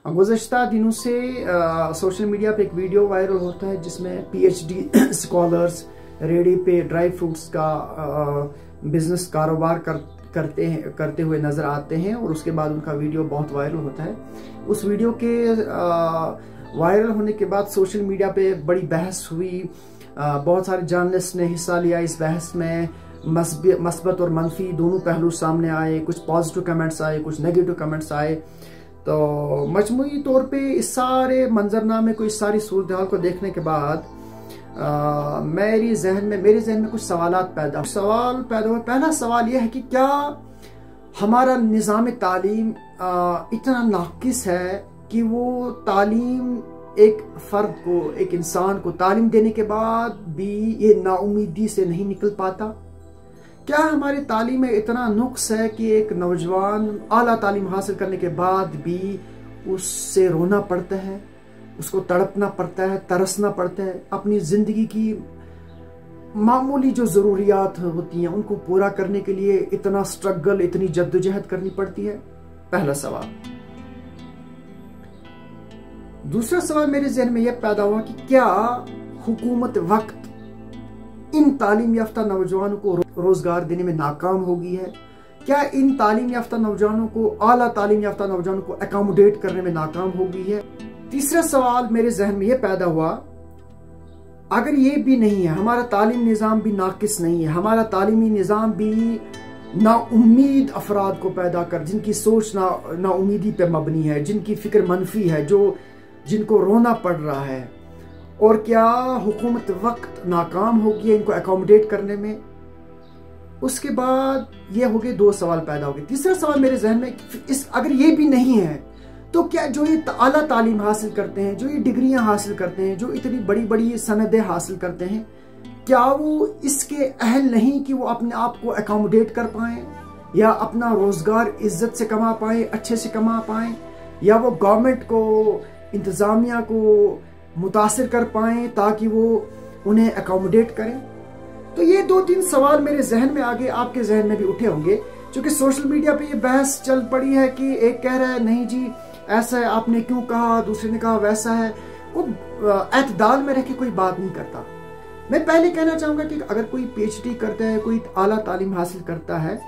गुज़श्ता दिनों से social media पे एक वीडियो वायरल होता है जिसमें PhD स्कॉलर्स रेडी पे ड्राई फ्रूट्स का बिजनेस कारोबार करते हुए नज़र आते हैं और उसके बाद उनका वीडियो बहुत वायरल होता है। उस वीडियो के वायरल होने के बाद सोशल मीडिया पे बड़ी बहस हुई। बहुत सारे जर्नलिस्ट ने हिस्सा लिया इस बहस में। मस्बत और मनफी दोनों पहलू सामने आए, कुछ पॉजिटिव कमेंट्स आए, कुछ नेगेटिव कमेंट्स आए। तो मजमूई तौर पे इस सारे मंजरनामे को, इस सारी सूरत हाल को देखने के बाद मेरे जहन में कुछ सवाल पैदा हुए। पहला सवाल यह है कि क्या हमारा निज़ाम तालीम इतना नाकिस है कि वो तालीम एक फर्द को, एक इंसान को तालीम देने के बाद भी ये नाउमीदी से नहीं निकल पाता? क्या हमारी तालीम में इतना नुक्स है कि एक नौजवान आला तालीम हासिल करने के बाद भी उससे रोना पड़ता है, उसको तड़पना पड़ता है, तरसना पड़ता है, अपनी ज़िंदगी की मामूली जो ज़रूरियात होती हैं उनको पूरा करने के लिए इतना स्ट्रगल, इतनी जद्दोजहद करनी पड़ती है? पहला सवाल। दूसरा सवाल मेरे जहन में यह पैदा हुआ कि क्या हुकूमत वक्त इन तालीम याफ्ता नौजवानों को रोजगार देने में नाकाम हो गई है? क्या इन तालीम याफ्ता नौजवानों को, आला तालीम याफ्ता नौजवानों को एकोमोडेट करने में नाकाम हो गई है? तीसरा सवाल मेरे जहन में यह पैदा हुआ, अगर ये भी नहीं है, हमारा तालीम निज़ाम भी नाकिस नहीं है, हमारा तालीमी निज़ाम भी नाउम्मीद अफराद को पैदा कर, जिनकी सोच नाउम्मीदी पे मबनी है, जिनकी फिक्र मनफी है, जिनको रोना पड़ रहा है, और क्या हुकूमत वक्त नाकाम होगी इनको एकोमोडेट करने में? उसके बाद ये हो गए, दो सवाल पैदा हो गए। तीसरा सवाल मेरे जहन में, अगर ये भी नहीं है तो क्या जो ये आला तालीम हासिल करते हैं, जो ये डिग्रियां हासिल करते हैं, जो इतनी बड़ी बड़ी सनदें हासिल करते हैं, क्या वो इसके अहल नहीं कि वो अपने आप को एकोमोडेट कर पाएं या अपना रोजगार इज्जत से कमा पाएं, अच्छे से कमा पाएं, या वो गवर्नमेंट को, इंतजामिया को मुतासिर कर पाएं ताकि वो उन्हें एकोमोडेट करें? तो ये दो तीन सवाल मेरे जहन में आगे, आपके जहन में भी उठे होंगे, क्योंकि सोशल मीडिया पे ये बहस चल पड़ी है कि एक कह रहा है नहीं जी ऐसा है, आपने क्यों कहा, दूसरे ने कहा वैसा है। वो एतदाल में रह के कोई बात नहीं करता। मैं पहले कहना चाहूंगा कि अगर कोई PhD करता है, कोई आला तालीम हासिल करता है,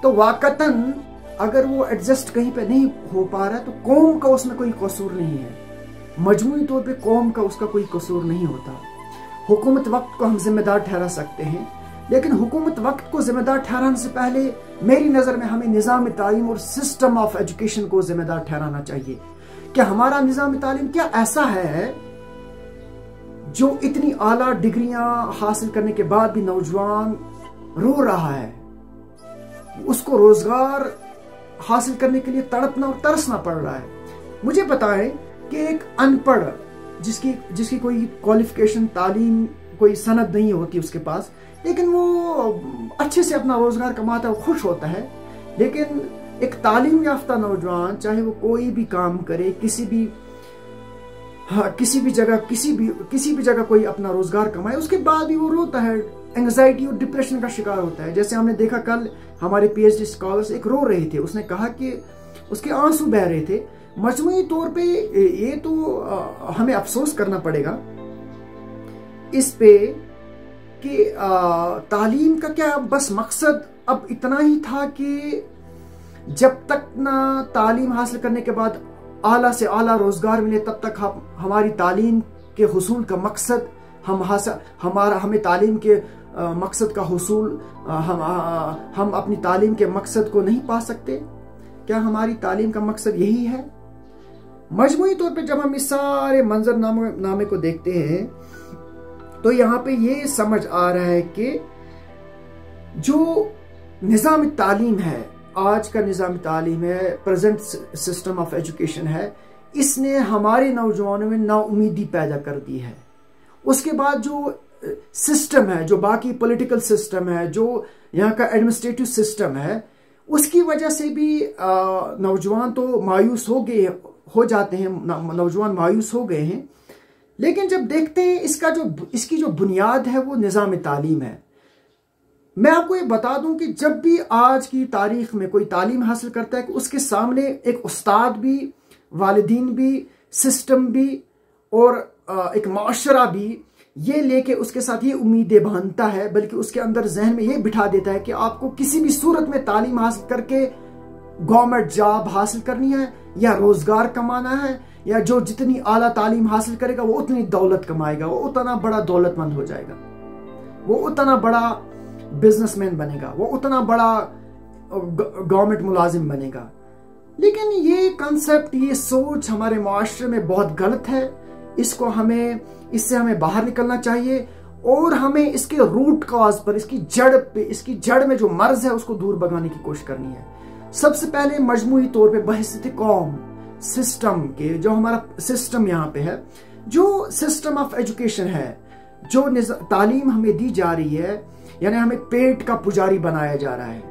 तो वाकतन अगर वो एडजस्ट कहीं पे नहीं हो पा रहा है तो कौम का उसमें कोई कसूर नहीं है। मजमूई तौर पे कौम का उसका कोई कसूर नहीं होता। हुकूमत वक्त को हम जिम्मेदार ठहरा सकते हैं, लेकिन हुकूमत वक्त को जिम्मेदार ठहराने से पहले मेरी नज़र में हमें निज़ाम तालीम और सिस्टम ऑफ एजुकेशन को जिम्मेदार ठहराना चाहिए। क्या हमारा निज़ाम तालीम क्या ऐसा है जो इतनी आला डिग्रियां हासिल करने के बाद भी नौजवान रो रहा है, उसको रोजगार हासिल करने के लिए तड़पना और तरसना पड़ रहा है? मुझे पता है कि एक अनपढ़, जिसकी कोई क्वालिफिकेशन, तालीम, कोई सनद नहीं होती उसके पास, लेकिन वो अच्छे से अपना रोजगार कमाता है, वो खुश होता है। लेकिन एक तालीम याफ्ता नौजवान, चाहे वो कोई भी काम करे, किसी भी जगह कोई अपना रोजगार कमाए, उसके बाद भी वो रोता है, एंग्जाइटी और डिप्रेशन का शिकार होता है। जैसे हमने देखा कल हमारे PhD स्कॉलर्स एक रो रहे थे, उसने कहा कि उसके आंसू बह रहे थे। मजमूई तौर पे ये तो हमें अफसोस करना पड़ेगा इस पे कि तालीम का क्या बस मकसद अब इतना ही था कि जब तक ना तालीम हासिल करने के बाद आला से आला रोजगार मिले तब तक हमारी तालीम के हुसूल का मकसद हमें तालीम के मकसद का हुसूल, हम अपनी तालीम के मकसद को नहीं पा सकते? क्या हमारी तालीम का मकसद यही है? मजमूई तौर पे जब हम इस सारे मंजरनामे को देखते हैं तो यहाँ पे ये समझ आ रहा है कि जो निज़ाम तालीम है, आज का निज़ाम तालीम है, प्रेजेंट सिस्टम ऑफ एजुकेशन है, इसने हमारे नौजवानों में नाउमीदी पैदा कर दी है। उसके बाद जो सिस्टम है, जो बाकी पॉलिटिकल सिस्टम है, जो यहाँ का एडमिनिस्ट्रेटिव सिस्टम है, उसकी वजह से भी नौजवान तो मायूस हो जाते हैं, नौजवान मायूस हो गए हैं। लेकिन जब देखते हैं इसकी जो बुनियाद है वो निज़ाम तालीम है। मैं आपको ये बता दूं कि जब भी आज की तारीख में कोई तालीम हासिल करता है कि उसके सामने एक उस्ताद भी वालिदीन भी, सिस्टम भी और एक माशरा भी ये लेके उसके साथ ये उम्मीदें बांधता है, बल्कि उसके अंदर जहन में ये बिठा देता है कि आपको किसी भी सूरत में तालीम हासिल करके गवर्नमेंट जॉब हासिल करनी है या रोजगार कमाना है, या जो जितनी आला तालीम हासिल करेगा वो उतनी दौलत कमाएगा, वो उतना बड़ा दौलतमंद हो जाएगा, वो उतना बड़ा बिजनेसमैन बनेगा, वो उतना बड़ा गवर्नमेंट मुलाजिम बनेगा। लेकिन ये कंसेप्ट, ये सोच हमारे मुआशरे में बहुत गलत है। इससे हमें बाहर निकलना चाहिए और हमें इसके रूट कॉज पर, इसकी जड़ में जो मर्ज है उसको दूर भगाने की कोशिश करनी है। सबसे पहले मजमूई तौर पे बहसियत कौम सिस्टम के, जो हमारा सिस्टम यहाँ पे है, जो सिस्टम ऑफ एजुकेशन है, जो तालीम हमें दी जा रही है, यानी हमें पेट का पुजारी बनाया जा रहा है।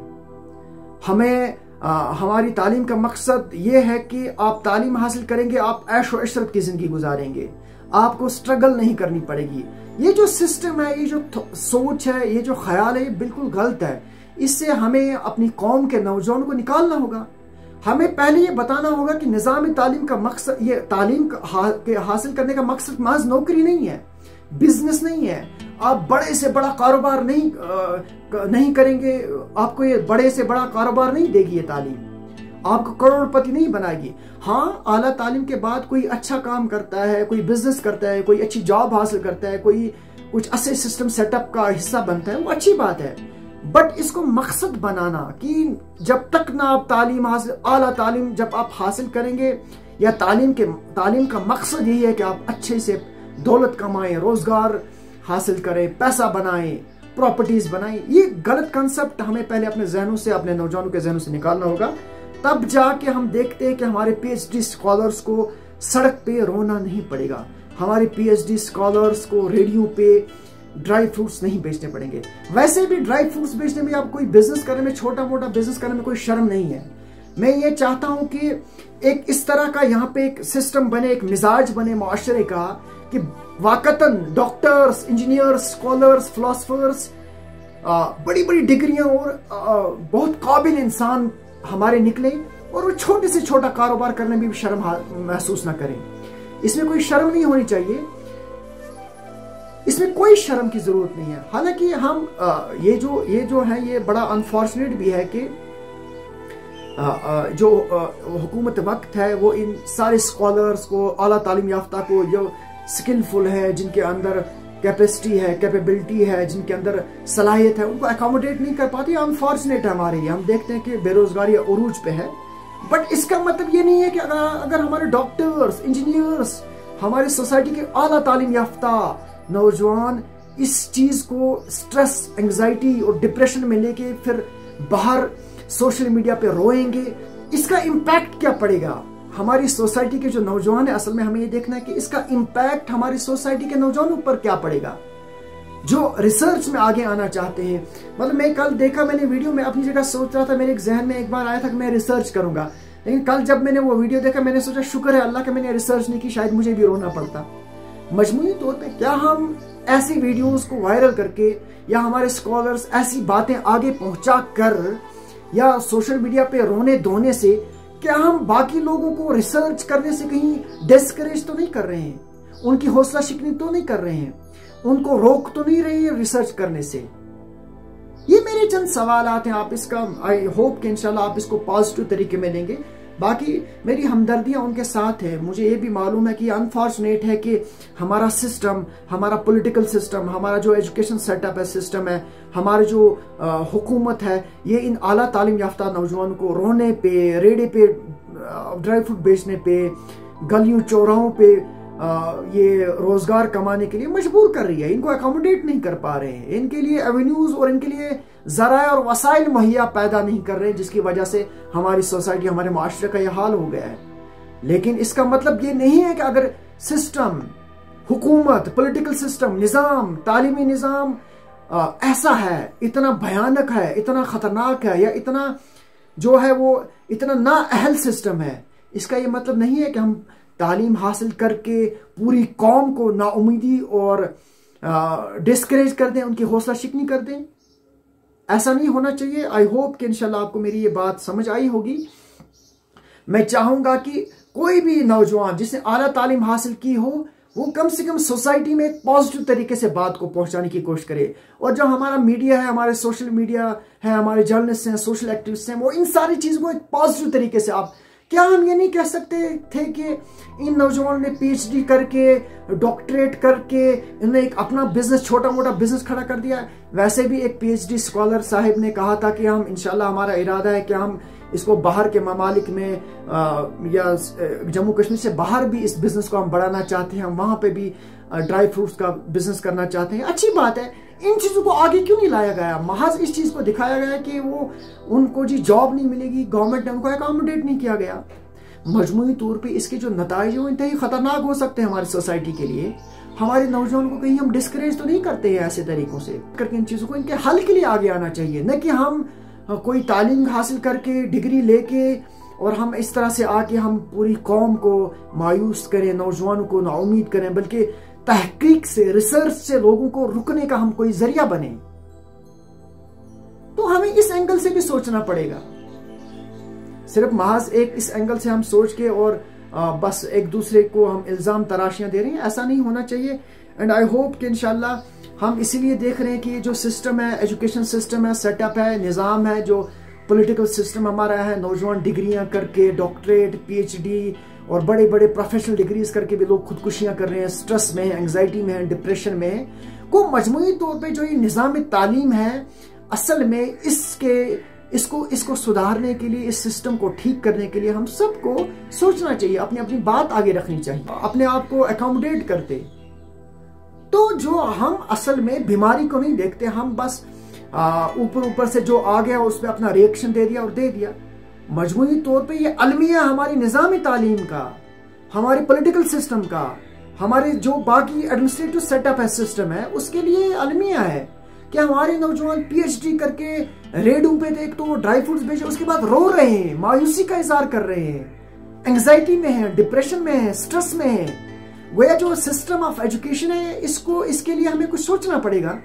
हमारी तालीम का मकसद ये है कि आप तालीम हासिल करेंगे, आप ऐश व इशरत की जिंदगी गुजारेंगे, आपको स्ट्रगल नहीं करनी पड़ेगी। ये जो सिस्टम है, ये जो सोच है, ये जो ख्याल है, ये बिल्कुल गलत है। इससे हमें अपनी कौम के नौजवानों को निकालना होगा। हमें पहले ये बताना होगा कि निज़ाम तालीम का मकसद, ये तालीम हासिल करने का मकसद महज नौकरी नहीं है, बिजनेस नहीं है। आप बड़े से बड़ा कारोबार नहीं करेंगे, आपको ये बड़े से बड़ा कारोबार नहीं देगी ये तालीम, आपको करोड़पति नहीं बनाएगी। हाँ, आला तालीम के बाद कोई अच्छा काम करता है, कोई बिजनेस करता है, कोई अच्छी जॉब हासिल करता है, कोई कुछ अच्छे सिस्टम सेटअप का हिस्सा बनता है, वो अच्छी बात है। बट इसको मकसद बनाना कि जब तक ना आप आला तालीम जब आप हासिल करेंगे, या तालीम का मकसद यही है कि आप अच्छे से दौलत कमाएं, रोजगार हासिल करें, पैसा बनाएं, प्रॉपर्टीज बनाएं, ये गलत कंसेप्ट हमें पहले अपने जहनों से, अपने नौजवानों के जहनों से निकालना होगा। तब जाके हम देखते हैं कि हमारे पीएचडी स्कॉलर्स को सड़क पे रोना नहीं पड़ेगा, हमारे पीएचडी स्कॉलर्स को रेडियो पे ड्राई फ्रूट्स नहीं बेचने पड़ेंगे। वैसे भी ड्राई फ्रूट्स बेचने में, आप कोई बिजनेस करने में, छोटा मोटा बिजनेस करने में कोई शर्म नहीं है। मैं ये चाहता हूं कि एक इस तरह का यहाँ पे एक सिस्टम बने, एक मिजाज बने मुआशरे का कि वाकतन डॉक्टर्स, इंजीनियर्स, स्कॉलर्स, फिलोसफर्स, बड़ी बड़ी डिग्रियां और बहुत काबिल इंसान हमारे निकले और वो छोटे से छोटा कारोबार करने में भी शर्म महसूस ना करें। इसमें कोई शर्म नहीं होनी चाहिए, इसमें कोई शर्म की जरूरत नहीं है। हालांकि हम ये जो है, ये बड़ा अनफॉर्चुनेट भी है कि जो हुकूमत वक्त है वो इन सारे स्कॉलर्स को, आला तालीम याफ्ता को, जो स्किलफुल है, जिनके अंदर कैपेसिटी है, कैपेबिलिटी है, जिनके अंदर सलाहियत है, उनको अकोमोडेट नहीं कर पाती। अनफॉर्चुनेट है हमारे ये। हम देखते हैं कि बेरोजगारी उरूज पे है। बट इसका मतलब ये नहीं है कि अगर हमारे डॉक्टर्स, इंजीनियर्स, हमारी सोसाइटी के आला तालीम याफ्ता नौजवान इस चीज को स्ट्रेस, एंजाइटी और डिप्रेशन में लेके फिर बाहर सोशल मीडिया पे रोएंगे, इसका इम्पैक्ट क्या पड़ेगा हमारी सोसाइटी के जो नौजवान है? असल में हमें ये देखना है कि इसका इम्पैक्ट हमारी सोसाइटी के नौजवानों पर क्या पड़ेगा, जो रिसर्च में आगे आना चाहते हैं। मतलब मैं कल देखा, मैंने वीडियो में अपनी जगह सोच रहा था, मेरे एक जहन में एक बार आया था कि मैं रिसर्च करूंगा, लेकिन कल जब मैंने वो वीडियो देखा, मैंने सोचा शुक्र है अल्लाह का मैंने रिसर्च नहीं की, शायद मुझे भी रोना पड़ता। मजमूई तौर पे क्या हम ऐसी वीडियोस को वायरल करके, या हमारे स्कॉलर्स ऐसी बातें आगे पहुंचा कर, या सोशल मीडिया पे रोने धोने से, क्या हम बाकी लोगों को रिसर्च करने से कहीं डिस्करेज तो नहीं कर रहे हैं, उनकी हौसला शिकनी तो नहीं कर रहे हैं, उनको रोक तो नहीं रहे हैं रिसर्च करने से? ये मेरे चंद सवालात हैं। आप इसका, आई होप कि इंशाल्लाह आप इसको पॉजिटिव तरीके में लेंगे। बाकी मेरी हमदर्दियां उनके साथ है। मुझे ये भी मालूम है कि अनफॉर्चुनेट है कि हमारा सिस्टम, हमारा पॉलिटिकल सिस्टम, हमारा जो एजुकेशन सेटअप है, सिस्टम है, हमारी जो हुकूमत है, ये इन आला तालीम याफ्ता नौजवानों को रोने पे, रेड़े पे, ड्राई फ्रूट बेचने पे, गलियों चौराहों पे ये रोजगार कमाने के लिए मजबूर कर रही है। इनको अकोमोडेट नहीं कर पा रहे हैं, इनके लिए एवेन्यूज और इनके लिए जराए और वसाइल मुहैया पैदा नहीं कर रहे, जिसकी वजह से हमारी सोसाइटी, हमारे माशरे का यह हाल हो गया है। लेकिन इसका मतलब ये नहीं है कि अगर सिस्टम, हुकूमत, पॉलिटिकल सिस्टम, निजाम, तालीमी निजाम ऐसा है, इतना भयानक है, इतना खतरनाक है, या इतना जो है वो इतना नाअहल सिस्टम है, इसका ये मतलब नहीं है कि हम तालीम हासिल करके पूरी कौम को नाउमीदी और डिस्करेज कर दें, उनकी हौसला शिकनी कर दें। ऐसा नहीं होना चाहिए। आई होप कि इंशाल्लाह आपको मेरी ये बात समझ आई होगी। मैं चाहूंगा कि कोई भी नौजवान जिसने आला तालीम हासिल की हो वो कम से कम सोसाइटी में एक पॉजिटिव तरीके से बात को पहुंचाने की कोशिश करे। और जो हमारा मीडिया है, हमारे सोशल मीडिया है, हमारे जर्नलिस्ट हैं, सोशल एक्टिविस्ट हैं, वो इन सारी चीज़ों को एक पॉजिटिव तरीके से आप, क्या हम ये नहीं कह सकते थे कि इन नौजवानों ने PhD करके, डॉक्टरेट करके इन्होंने एक अपना बिजनेस, छोटा मोटा बिजनेस खड़ा कर दिया। वैसे भी एक PhD स्कॉलर साहिब ने कहा था कि हम इंशाल्लाह, हमारा इरादा है कि हम इसको बाहर के ममालिक में या जम्मू कश्मीर से बाहर भी इस बिजनेस को हम बढ़ाना चाहते हैं, हम वहां पे भी ड्राई फ्रूट्स का बिजनेस करना चाहते हैं। अच्छी बात है, इन चीज़ों को आगे क्यों नहीं लाया गया? महज इस चीज़ को दिखाया गया कि वो उनको जी जॉब नहीं मिलेगी, गवर्नमेंट ने उनको अकोमोडेट नहीं किया गया। मजमूई तौर पे इसके जो नताइज हैं वो इंतहाई खतरनाक हो सकते हैं हमारी सोसाइटी के लिए। हमारे नौजवानों को कहीं हम डिस्करेज तो नहीं करते हैं ऐसे तरीकों से करके, इन चीज़ों को इनके हल के लिए आगे आना चाहिए, न कि हम कोई तालीम हासिल करके, डिग्री लेके और हम इस तरह से आके हम पूरी कौम को मायूस करें, नौजवानों को नाउमीद करें, बल्कि तहकीक से, रिसर्च से लोगों को रुकने का हम कोई जरिया बने। तो हमें इस एंगल से भी सोचना पड़ेगा। सिर्फ महज एक इस एंगल से हम सोच के और बस एक दूसरे को हम इल्जाम तराशियां दे रहे हैं, ऐसा नहीं होना चाहिए। एंड आई होप कि इंशाल्लाह हम इसीलिए देख रहे हैं कि ये जो सिस्टम है, एजुकेशन सिस्टम है, सेटअप है, निज़ाम है, जो पॉलिटिकल सिस्टम हमारा है, नौजवान डिग्रियां करके, डॉक्टरेट, PhD और बड़े बड़े प्रोफेशनल डिग्रीज करके भी लोग खुदकुशियां कर रहे हैं, स्ट्रेस में, एंग्जाइटी में, डिप्रेशन में, को मजमूई तौर पे जो ये निज़ाम तालीम है, असल में इसको सुधारने के लिए, इस सिस्टम को ठीक करने के लिए हम सबको सोचना चाहिए, अपनी अपनी बात आगे रखनी चाहिए, अपने आप को अकोमोडेट करते। तो जो हम असल में बीमारी को नहीं देखते, हम बस ऊपर से जो आ गया उस पर अपना रिएक्शन दे दिया। मजमूई तौर पे ये अलमिया हमारी निज़ामी तालीम का, हमारे पॉलिटिकल सिस्टम का, हमारे जो बाकी एडमिनिस्ट्रेटिव सेटअप है, सिस्टम है, उसके लिए अलमिया है कि हमारे नौजवान PhD करके रेडू पे देख तो ड्राई फ्रूट्स बेचे, उसके बाद रो रहे हैं, मायूसी का इजहार कर रहे हैं, एंग्जाइटी में है, डिप्रेशन में है, स्ट्रेस में है। गोया जो सिस्टम ऑफ एजुकेशन है, इसके लिए हमें कुछ सोचना पड़ेगा।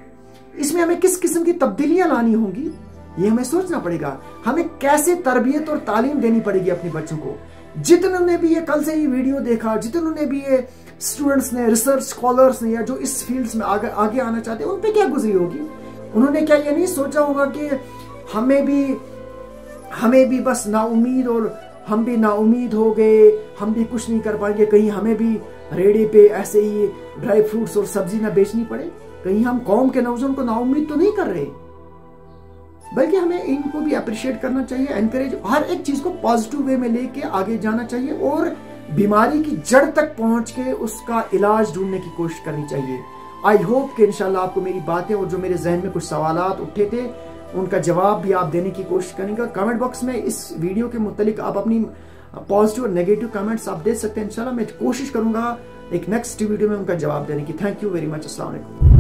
इसमें हमें किस किस्म की तब्दीलियां लानी होंगी, ये हमें सोचना पड़ेगा। हमें कैसे तरबियत और तालीम देनी पड़ेगी अपने बच्चों को। जितनों ने भी ये कल से ये वीडियो देखा, जितनों ने भी ये स्टूडेंट्स ने, रिसर्च स्कॉलर्स ने, या जो इस फील्ड्स में आगे आना चाहते हैं, उन पे क्या गुजरी होगी? उन्होंने क्या ये नहीं सोचा होगा कि हमें भी बस नाउमीद, और हम भी नाउमीद हो गए, हम भी कुछ नहीं कर पाएंगे, कहीं हमें भी रेडी पे ऐसे ही ड्राई फ्रूट्स और सब्जी ना बेचनी पड़े? कहीं हम कौम के नौजवान को नाउमीद तो नहीं कर रहे, बल्कि हमें इनको भी अप्रिशिएट करना चाहिए, एनकरेज, हर एक चीज को पॉजिटिव वे में लेके आगे जाना चाहिए और बीमारी की जड़ तक पहुंच के उसका इलाज ढूंढने की कोशिश करनी चाहिए। आई होप कि इंशाल्लाह आपको मेरी बातें और जो मेरे जहन में कुछ सवालात उठे थे उनका जवाब भी आप देने की कोशिश करेंगे। कमेंट बॉक्स में इस वीडियो के मुतालिक आप अपनी पॉजिटिव और नेगेटिव कमेंट्स आप दे सकते हैं। इंशाल्लाह मैं कोशिश करूंगा एक नेक्स्ट वीडियो में उनका जवाब देने की। Thank you very much. अस्सलाम वालेकुम।